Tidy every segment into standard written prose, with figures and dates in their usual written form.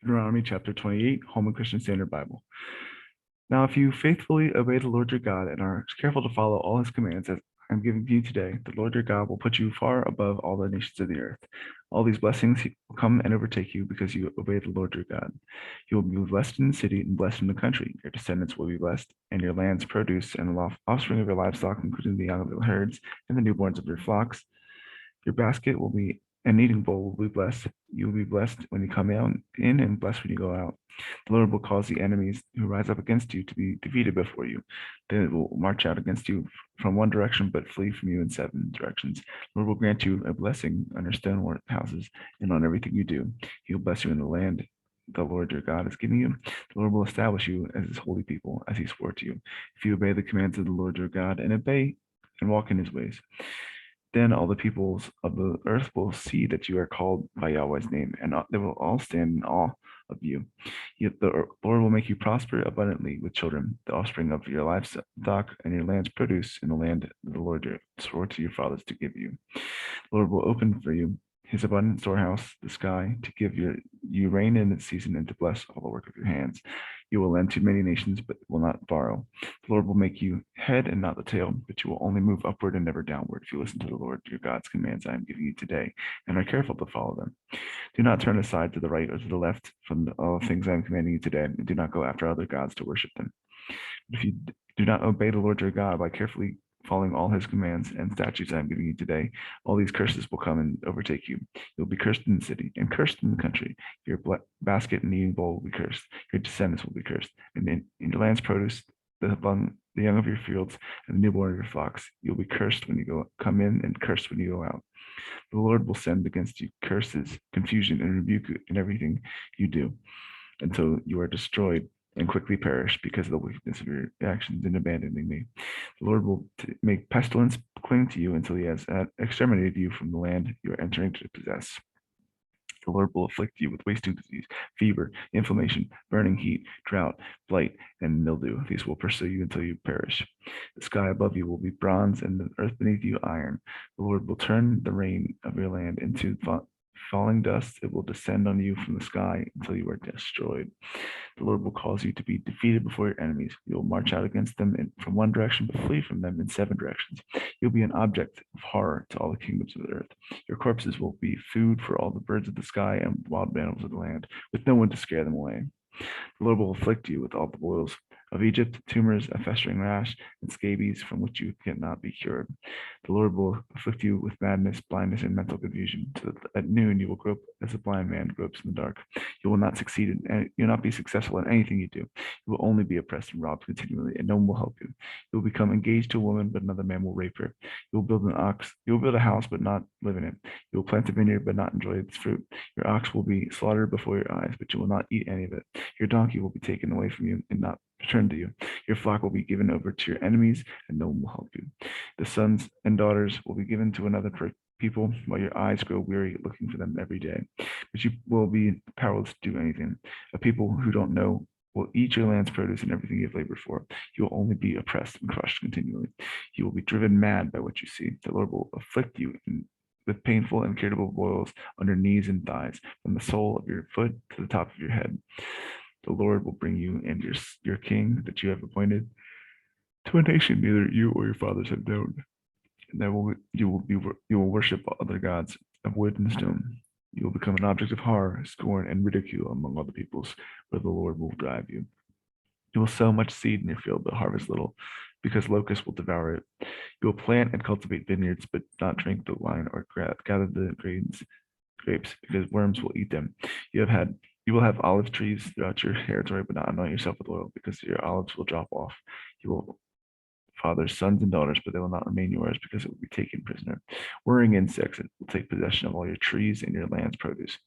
Deuteronomy chapter 28, Holman Christian Standard Bible. Now, if you faithfully obey the Lord your God and are careful to follow all his commands as I'm giving you today, the Lord your God will put you far above all the nations of the earth. All these blessings will come and overtake you because you obey the Lord your God. You will be blessed in the city and blessed in the country. Your descendants will be blessed, and your land's produce and the offspring of your livestock, including the young of your herds and the newborns of your flocks. Your basket will be an eating bowl will be blessed. You will be blessed when you come in and blessed when you go out. The Lord will cause the enemies who rise up against you to be defeated before you. Then it will march out against you from one direction, but flee from you in seven directions. The Lord will grant you a blessing on your stone houses and on everything you do. He will bless you in the land the Lord your God is giving you. The Lord will establish you as his holy people, as he swore to you. If you obey the commands of the Lord your God and obey and walk in his ways, then all the peoples of the earth will see that you are called by Yahweh's name, and they will all stand in awe of you. Yet the Lord will make you prosper abundantly with children, the offspring of your livestock, and your land's produce in the land the Lord swore to your fathers to give you. The Lord will open for you his abundant storehouse, the sky, to give you rain in its season and to bless all the work of your hands. You will lend to many nations, but will not borrow. The Lord will make you head and not the tail, but you will only move upward and never downward if you listen to the Lord your God's commands I am giving you today and are careful to follow them. Do not turn aside to the right or to the left from all the things I am commanding you today, and do not go after other gods to worship them. If you do not obey the Lord your God by carefully following all his commands and statutes I am giving you today, all these curses will come and overtake you. You'll be cursed in the city and cursed in the country. Your basket and eating bowl will be cursed. Your descendants will be cursed. And in your land's produce, the young of your fields, and the newborn of your flocks, you'll be cursed when you come in and cursed when you go out. The Lord will send against you curses, confusion, and rebuke in everything you do until you are destroyed and quickly perish because of the wickedness of your actions in abandoning me. The Lord will make pestilence cling to you until he has exterminated you from the land you are entering to possess. The Lord will afflict you with wasting disease, fever, inflammation, burning heat, drought, blight, and mildew. These will pursue you until you perish. The sky above you will be bronze, and the earth beneath you iron. The Lord will turn the rain of your land into falling dust. It will descend on you from the sky until you are destroyed. The Lord will cause you to be defeated before your enemies. You will march out against them from one direction, but flee from them in seven directions. You'll be an object of horror to all the kingdoms of the earth. Your corpses will be food for all the birds of the sky and wild animals of the land, with no one to scare them away. The Lord will afflict you with all the boils of Egypt, tumors, a festering rash, and scabies from which you cannot be cured. The Lord will afflict you with madness, blindness, and mental confusion, so that at noon you will grope as a blind man gropes in the dark. You will not succeed you will not be successful in anything you do. You will only be oppressed and robbed continually, and no one will help you. You will become engaged to a woman, but another man will rape her. You will build a house, but not live in it. You will plant a vineyard, but not enjoy its fruit. Your ox will be slaughtered before your eyes, but you will not eat any of it. Your donkey will be taken away from you and not returned to you. Your flock will be given over to your enemies, and no one will help you. The sons and daughters will be given to another people while your eyes grow weary looking for them every day. But you will be powerless to do anything. A people who don't know will eat your land's produce and everything you have labored for. You will only be oppressed and crushed continually. You will be driven mad by what you see. The Lord will afflict you with painful and incurable boils on your knees and thighs, from the sole of your foot to the top of your head. The Lord will bring you and your king that you have appointed to a nation neither you or your fathers have known. And you will worship other gods of wood and stone. You will become an object of horror, scorn, and ridicule among all the peoples, where the Lord will drive you. You will sow much seed in your field, but harvest little, because locusts will devour it. You will plant and cultivate vineyards, but not drink the wine or gather the grapes, because worms will eat them. You will have olive trees throughout your territory, but not anoint yourself with oil, because your olives will drop off. You will father sons and daughters, but they will not remain yours, because it will be taken prisoner. Whirring insects will take possession of all your trees and your land's produce.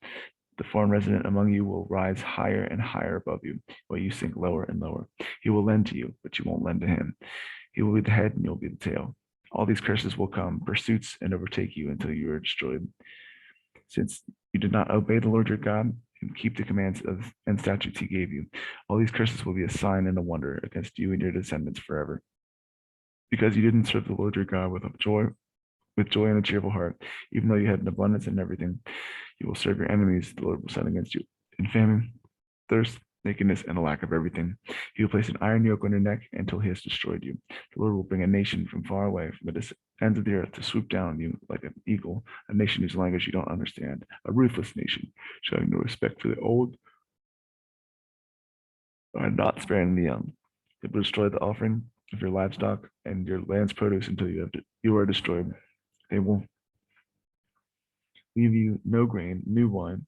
The foreign resident among you will rise higher and higher above you, while you sink lower and lower. He will lend to you, but you won't lend to him. He will be the head, and you'll be the tail. All these curses will come, pursuits, and overtake you until you are destroyed. Since you did not obey the Lord your God and keep the commands and statutes he gave you, all these curses will be a sign and a wonder against you and your descendants forever. Because you didn't serve the Lord your God with joy and a cheerful heart, even though you had an abundance in everything, you will serve your enemies. The Lord will send against you in famine, thirst, nakedness, and a lack of everything. He will place an iron yoke on your neck until he has destroyed you. The Lord will bring a nation from far away, from the ends of the earth, to swoop down on you like an eagle, a nation whose language you don't understand, a ruthless nation, showing no respect for the old or not sparing the young. It will destroy the offering of your livestock and your land's produce until you are destroyed. They will leave you no grain, new wine,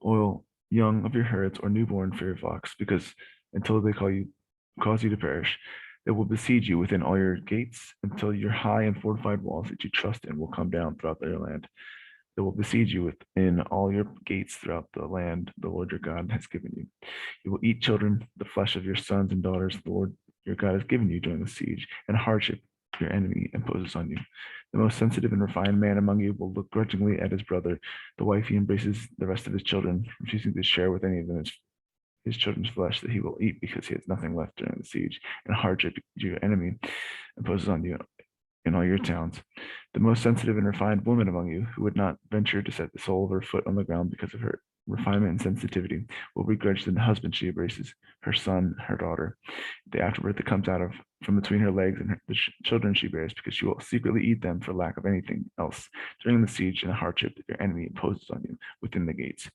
oil, young of your herds, or newborn for your flocks, because until they cause you to perish, they will besiege you within all your gates until your high and fortified walls that you trust in will come down throughout your land. They will besiege you within all your gates throughout the land the Lord your God has given you. You will eat children, the flesh of your sons and daughters the Lord your God has given you during the siege, and hardship your enemy imposes on you. The most sensitive and refined man among you will look grudgingly at his brother, the wife he embraces the rest of his children, refusing to share with any of them his children's flesh that he will eat because he has nothing left during the siege, and hardship your enemy imposes on you in all your towns. The most sensitive and refined woman among you, who would not venture to set the sole of her foot on the ground because of her refinement and sensitivity, will begrudge the husband she embraces, her son, her daughter, the afterbirth that comes out of from between her legs and the children she bears, because she will secretly eat them for lack of anything else during the siege and the hardship that your enemy imposes on you within the gates.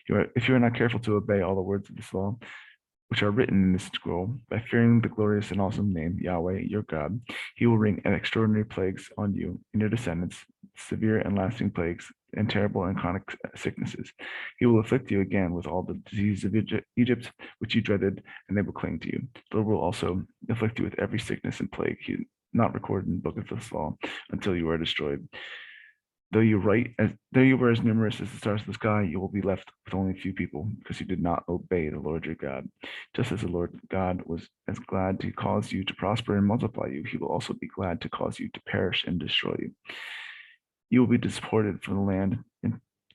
If you are not careful to obey all the words of this law, which are written in this scroll, by fearing the glorious and awesome name, Yahweh, your God, he will bring extraordinary plagues on you and your descendants, severe and lasting plagues, and terrible and chronic sicknesses. He will afflict you again with all the diseases of Egypt, which you dreaded, and they will cling to you. The Lord will also afflict you with every sickness and plague he not recorded in the book of this law until you are destroyed. Though you were as numerous as the stars of the sky, you will be left with only a few people, because you did not obey the Lord your God. Just as the Lord God was as glad to cause you to prosper and multiply you, he will also be glad to cause you to perish and destroy you. You will be deported from the land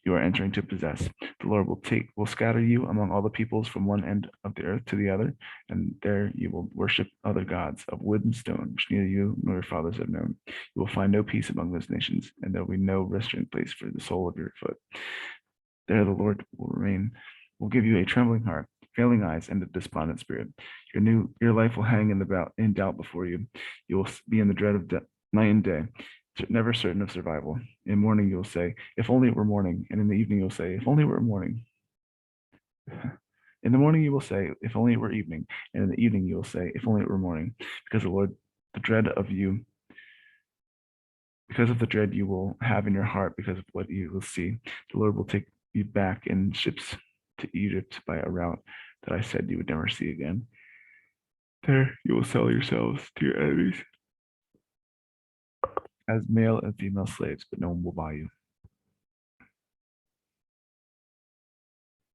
you are entering to possess. The Lord will scatter you among all the peoples from one end of the earth to the other, and there you will worship other gods of wood and stone, which neither you nor your fathers have known. You will find no peace among those nations, and there will be no resting place for the sole of your foot. There the Lord will give you a trembling heart, failing eyes, and a despondent spirit. Your life will hang in doubt before you. You will be in the dread of night and day, never certain of survival. In morning you'll say, if only it were morning, and in the evening you'll say, if only it were morning. In the morning you will say, if only it were evening, and in the evening you will say, if only it were morning, because the dread of you, because of the dread you will have in your heart, because of what you will see, the Lord will take you back in ships to Egypt by a route that I said you would never see again. There you will sell yourselves to your enemies as male and female slaves, but no one will buy you.